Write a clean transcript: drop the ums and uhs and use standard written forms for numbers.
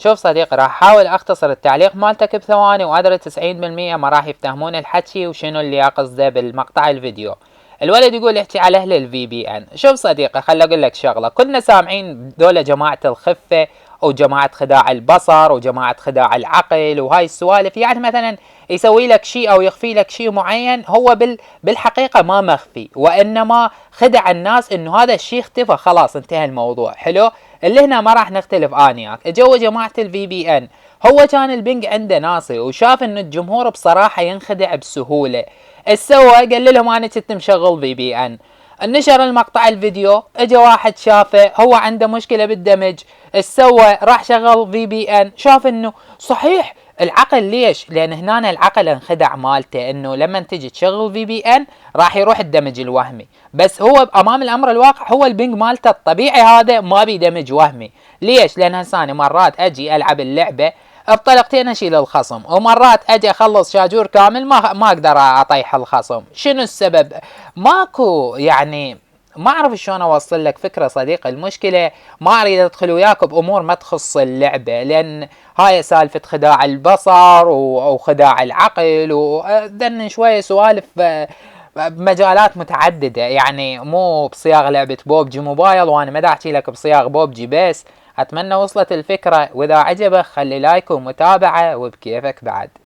شوف صديقي، راح احاول اختصر التعليق مالتك بثواني، وادري 90% ما راح يفتهمون الحكي وشنو اللي اقصده بالمقطع الفيديو. الولد يقول احكي على اهل الفي بي ان. شوف صديقي، خل اقول لك شغله، كلنا سامعين دول جماعه الخفه وجماعه خداع البصر وجماعه خداع العقل وهاي السوالف. يعني مثلا يسوي لك شيء او يخفي لك شيء معين، هو بالحقيقه ما مخفي، وانما خدع الناس انه هذا الشيء اختفى، خلاص انتهى الموضوع. حلو. اللي هنا ما راح نختلف اني وياك. جو جماعه الفي بي ان، هو كان البنج عنده ناصي وشاف انه الجمهور بصراحه ينخدع بسهوله. السوى قال لهم انا كنت مشغل في بي ان. نشر المقطع الفيديو، اجى واحد شافه هو عنده مشكله بالدمج. السوى راح شغل في بي ان، شاف انه صحيح العقل. ليش؟ لان هنا العقل انخدع مالته، انه لما تجي تشغل في بي ان راح يروح الدمج الوهمي. بس هو امام الامر الواقع، هو البنج مالته الطبيعي هذا ما بيدمج وهمي. ليش؟ لان هسه انا مرات اجي العب اللعبه بطلقتين اشيل الخصم، ومرات اجي اخلص شاجور كامل ما اقدر اطيح الخصم. شنو السبب؟ ماكو يعني. ما اعرف شلون اوصل لك فكره صديقي. المشكله ما اريد ادخل وياك بامور ما تخص اللعبه، لان هاي سالفه خداع البصر وخداع العقل ودن شويه سوالف بمجالات متعدده، يعني مو بصياغ لعبه بوبجي موبايل، وانا ما دا احكي لك بصياغ بوبجي بس. اتمنى وصلت الفكره، واذا عجبك خلي لايك ومتابعه، وبكيفك بعد.